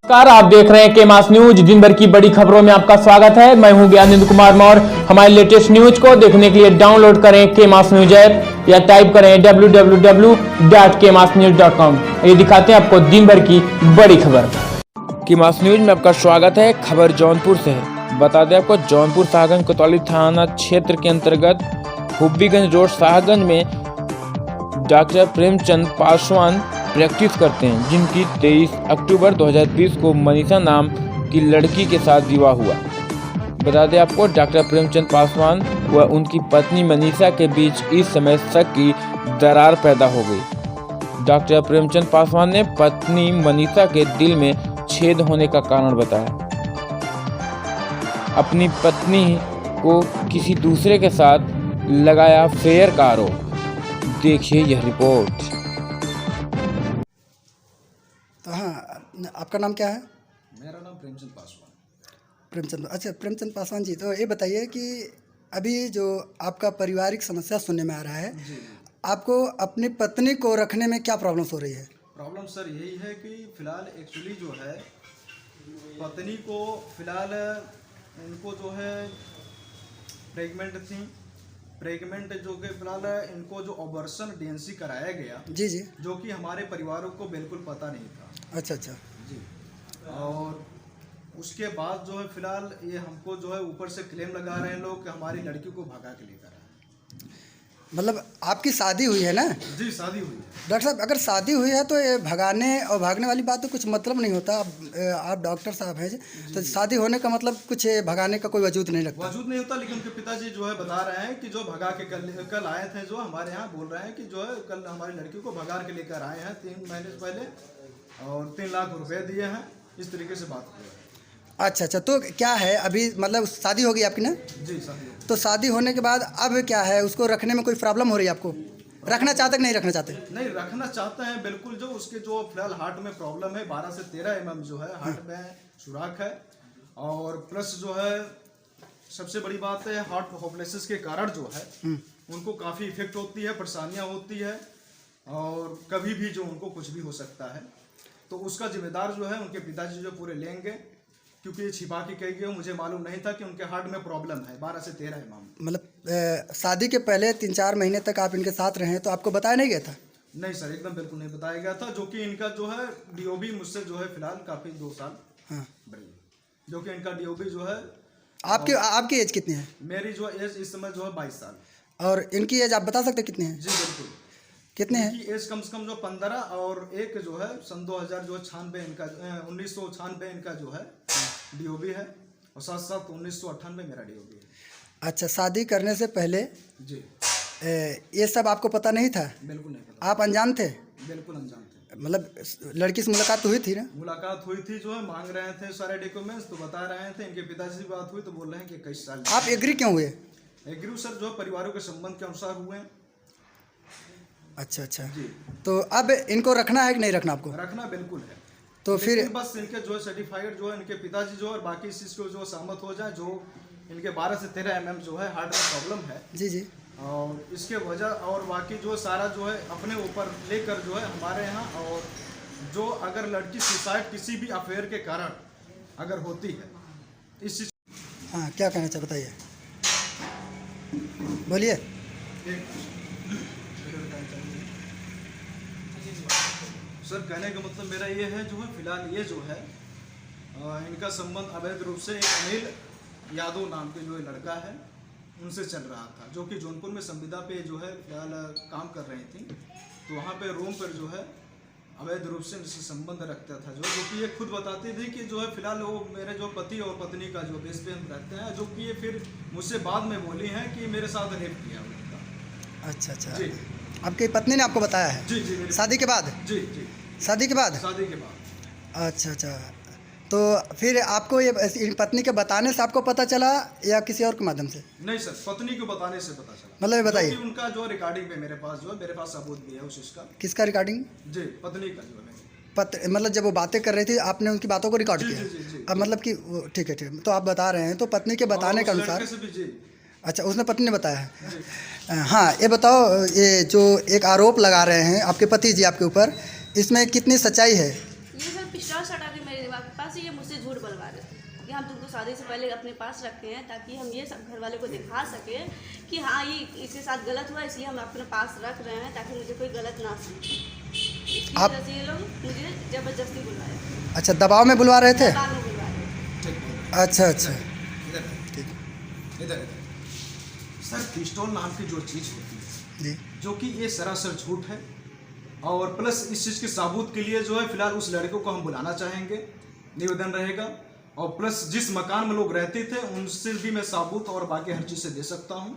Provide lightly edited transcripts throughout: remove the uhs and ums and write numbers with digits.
नमस्कार, आप देख रहे हैं के मास न्यूज। दिन भर की बड़ी खबरों में आपका स्वागत है। मैं हूं ज्ञानेंद्र कुमार मौर्य। हमारे लेटेस्ट न्यूज को देखने के लिए डाउनलोड करें के मास न्यूज ऐप या टाइप करें www.kmasnews.com। ये दिखाते हैं आपको दिन भर की बड़ी खबर। के मास न्यूज में आपका स्वागत है। खबर जौनपुर से है। बता दें आपको, जौनपुर शाहगंज कोतवाली थाना क्षेत्र के अंतर्गत हुब्बीगंज रोड शाहगंज में डॉक्टर प्रेमचंद पासवान प्रैक्टिस करते हैं, जिनकी 23 अक्टूबर 2020 को मनीषा नाम की लड़की के साथ विवाह हुआ। बता दें आपको, डॉक्टर प्रेमचंद पासवान व उनकी पत्नी मनीषा के बीच इस समय शक की दरार पैदा हो गई। डॉक्टर प्रेमचंद पासवान ने पत्नी मनीषा के दिल में छेद होने का कारण बताया। अपनी पत्नी को किसी दूसरे के साथ लगाया फेयर का आरोप। देखिए यह रिपोर्ट। तो हाँ, आपका नाम क्या है? मेरा नाम प्रेमचंद पासवान। प्रेमचंद, अच्छा प्रेमचंद पासवान जी। तो ये बताइए कि अभी जो आपका पारिवारिक समस्या सुनने में आ रहा है, आपको अपनी पत्नी को रखने में क्या प्रॉब्लम्स हो रही है? प्रॉब्लम सर यही है कि फ़िलहाल एक्चुअली जो है पत्नी को फ़िलहाल इनको जो है प्रेगनेंट जो कि फ़िलहाल इनको जो ऑपरेशन डीएनसी कराया गया, जी जी, जो कि हमारे परिवारों को बिल्कुल पता नहीं था। अच्छा अच्छा जी। और उसके बाद जो है फ़िलहाल ये हमको जो है ऊपर से क्लेम लगा रहे हैं लोग कि हमारी लड़की को भगा के लेकर आए। मतलब आपकी शादी हुई है ना? जी, शादी हुई है। डॉक्टर साहब, अगर शादी हुई है तो ये भगाने और भागने वाली बात तो कुछ मतलब नहीं होता। आप डॉक्टर साहब हैं, तो शादी होने का मतलब कुछ भगाने का कोई वजूद नहीं लगता। वजूद नहीं होता, लेकिन उनके पिताजी जो है बता रहे हैं कि जो भगा के कल आए थे, जो हमारे यहाँ बोल रहे हैं कि जो है कल हमारी लड़की को भगा के लेकर आए हैं 3 महीने पहले और 3 लाख रुपए दिए हैं। इस तरीके से बात हुई है। अच्छा अच्छा, तो क्या है अभी, मतलब शादी हो गई आपकी ना? जी, शादी। तो शादी होने के बाद अब क्या है, उसको रखने में कोई प्रॉब्लम हो रही है आपको? रखना चाहते कि नहीं रखना चाहते? नहीं, रखना चाहते हैं बिल्कुल। जो उसके जो फिलहाल हार्ट में प्रॉब्लम है, 12 से 13 mm जो है हार्ट में सुराख है। और प्लस जो है सबसे बड़ी बात है, हार्ट होपलेसिस के कारण जो है उनको काफ़ी इफेक्ट होती है, परेशानियाँ होती है और कभी भी जो उनको कुछ भी हो सकता है। तो उसका जिम्मेदार जो है उनके पिताजी जो पूरे लेंगे, क्योंकि ये छिपा के कह गए। मुझे मालूम नहीं था कि उनके हार्ट में प्रॉब्लम है 12 से 13 mm। मतलब शादी के पहले 3-4 महीने तक आप इनके साथ रहे तो आपको बताया नहीं गया था? नहीं सर, एकदम बिल्कुल नहीं बताया गया था। जो कि इनका जो है डीओबी मुझसे जो है फिलहाल काफ़ी 2 साल हाँ, बड़ी, जो कि इनका डीओबी जो है। आपकी एज कितनी है? मेरी जो एज इस समय जो है 22 साल। और इनकी एज आप बता सकते कितनी है? जी बिल्कुल। कितने हैं? इनकी एज कम से कम जो 15 और एक जो है सन 2000 जो है 96 इनका 1996 इनका जो है डीओबी है और साथ साथ 1998 मेरा डीओबी है। अच्छा, शादी करने से पहले जी, ये सब आपको पता नहीं था? बिल्कुल नहीं पता। आप अनजान थे? बिल्कुल अनजान थे। मतलब लड़की से मुलाकात हुई थी ना? मुलाकात हुई थी, जो है मांग रहे थे सारे डॉक्यूमेंट्स, तो बता रहे थे। इनके पिताजी से बात हुई तो बोल रहे हैं कि 21 साल। आप एग्री क्यों हुए? एग्री सर जो परिवारों के संबंध के अनुसार हुए हैं। अच्छा अच्छा, जी। तो अब इनको रखना है कि नहीं रखना आपको? रखना बिल्कुल है। तो फिर बस इनके जो है सर्टिफाइड जो है इनके पिताजी जो है और बाकी इस चीज़ को जो सहमत हो जाए, जो इनके 12 से 13 mm जो है हार्ट में प्रॉब्लम है। जी जी, और इसके वजह और बाकी जो सारा जो है अपने ऊपर लेकर जो है हमारे यहाँ। और जो अगर लड़की सुसाइड किसी भी अफेयर के कारण अगर होती है इस चीज़। हाँ, क्या कहना चाहे बताइए, बोलिए। सर, कहने का मतलब मेरा ये है, जो है फिलहाल ये जो है इनका संबंध अवैध रूप से एक अनिल यादव नाम के जो लड़का है उनसे चल रहा था, जो कि जौनपुर में संविदा पे जो है फिलहाल काम कर रही थी। तो वहाँ पे रूम पर जो है अवैध रूप से इनसे संबंध रखता था, जो कि ये खुद बताती थी कि जो है फिलहाल वो मेरे जो पति और पत्नी का जो बेस पे हम रहते हैं, जो कि ये फिर मुझसे बाद में बोली हैं कि मेरे साथ रेप किया उनका। अच्छा अच्छा, जी। आपकी पत्नी ने आपको बताया है? जी जी, शादी के बाद? जी जी, शादी के बाद? शादी के बाद। अच्छा अच्छा, तो फिर आपको ये पत्नी के बताने से आपको पता चला या किसी और के माध्यम से? नहीं सर, पत्नी को बताने से पता चला। मतलब ये बताइए। उनका जो रिकॉर्डिंग पे मेरे पास जो है, मेरे पास सबूत भी है उस चीज़ का। किसका रिकॉर्डिंग? जी, पत्नी का जो है। मतलब जब वो बातें कर रही थी आपने उनकी बातों को रिकॉर्ड जी, किया? जी, जी, जी, अब मतलब कि ठीक है ठीक है, तो आप बता रहे हैं तो पत्नी के बताने के अनुसार। जी। अच्छा, उसने पत्नी ने बताया है। हाँ, ये बताओ, ये जो एक आरोप लगा रहे हैं आपके पति जी आपके ऊपर, इसमें कितनी सच्चाई है? ये सर पिछड़ा सटा के मेरे पास को शादी से पहले अपने पास रखे हैं ताकि हम ये सब घर वाले को दिखा सके कि हाँ ये इसके साथ गलत हुआ, इसलिए हम अपने पास रख रहे हैं ताकि मुझे कोई गलत ना समझे। इसकी वजह से ये लोग मुझे ज़बरदस्ती बुलाया। अच्छा, दबाव में बुलवा रहे थे? दबाव में बुलवाया। अच्छा अच्छा। इधर सर, पिस्टल नाम की जो चीज़ होती है जी, जो कि ये सरासर झूठ है, और प्लस इस चीज़ के साबूत के लिए जो है फिलहाल उस लड़के को हम बुलाना चाहेंगे, निवेदन रहेगा। और प्लस जिस मकान में लोग रहते थे उनसे भी मैं साबूत और बाकी हर चीज़ से दे सकता हूँ।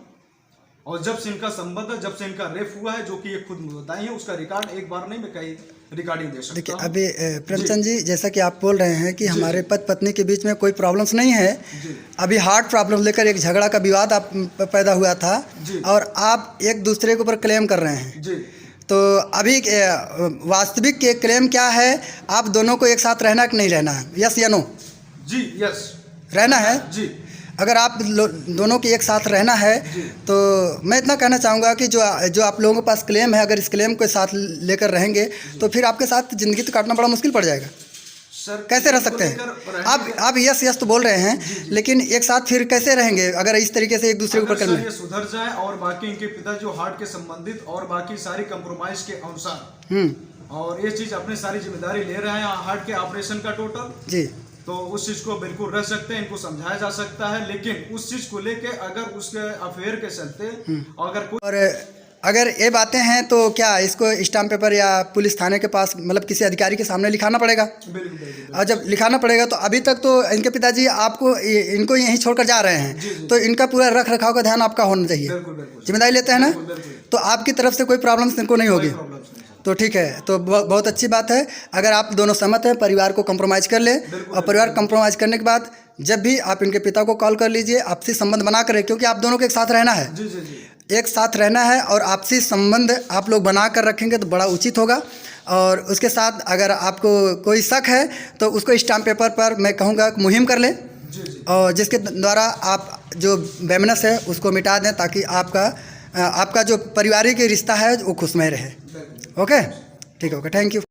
और जब से इनका संबंध है, जब से इनका रेप हुआ है, जो कि ये खुद बताई है, उसका रिकॉर्ड एक बार नहीं मैं कई रिकॉर्डिंग दे सकता देखिए हूँ। अभी प्रेमचंद जी, जैसा कि आप बोल रहे हैं कि हमारे पति पत्नी के बीच में कोई प्रॉब्लम्स नहीं है, जी अभी हार्ट प्रॉब्लम लेकर एक झगड़ा का विवाद आप पैदा हुआ था जी। और आप एक दूसरे के ऊपर क्लेम कर रहे हैं। जी तो अभी वास्तविक के क्लेम क्या है? आप दोनों को एक साथ रहना कि नहीं रहना है? यस या नो? जी यस रहना है। जी अगर आप दोनों के एक साथ रहना है जी। तो मैं इतना कहना चाहूँगा कि जो आप लोगों के पास क्लेम है, अगर इस क्लेम को साथ लेकर रहेंगे तो फिर आपके साथ ज़िंदगी तो काटना बड़ा मुश्किल पड़ जाएगा। सर, कैसे रह सकते हैं आप यस यस तो बोल रहे हैं, लेकिन एक साथ फिर कैसे रहेंगे अगर इस तरीके से एक दूसरे के ऊपर अगर कर सर ये सुधर जाए और बाकी इनके पिता जो हार्ट के संबंधित और बाकी सारी कंप्रोमाइज के अनुसार और ये चीज अपनी सारी जिम्मेदारी ले रहे हैं हार्ट के ऑपरेशन का टोटल जी, तो उस चीज को बिल्कुल रह सकते हैं, इनको समझाया जा सकता है। लेकिन उस चीज को लेके अगर उसके अफेयर के चलते अगर कोई और अगर ये बातें हैं तो क्या इसको स्टाम्प पेपर या पुलिस थाने के पास मतलब किसी अधिकारी के सामने लिखाना पड़ेगा? बिल्कुल और जब लिखाना पड़ेगा तो अभी तक तो इनके पिताजी आपको इनको यहीं छोड़कर जा रहे हैं, तो इनका पूरा रख रखाव का ध्यान आपका होना चाहिए। जिम्मेदारी लेते हैं ना, तो आपकी तरफ से कोई प्रॉब्लम्स इनको नहीं होगी। तो ठीक है, तो बहुत अच्छी बात है। अगर आप दोनों सहमत हैं, परिवार को कंप्रोमाइज़ कर ले, और परिवार कंप्रोमाइज़ करने के बाद जब भी आप इनके पिता को कॉल कर लीजिए, आपसी संबंध बना कर, क्योंकि आप दोनों को एक साथ रहना है, एक साथ रहना है और आपसी संबंध आप लोग बना कर रखेंगे तो बड़ा उचित होगा। और उसके साथ अगर आपको कोई शक है तो उसको स्टाम्प पेपर पर मैं कहूँगा मुहिम कर ले, और जिसके द्वारा आप जो बेमनस है उसको मिटा दें, ताकि आपका जो पारिवारिक रिश्ता है वो खुशमय रहे। ओके, ठीक है, ओके, थैंक यू।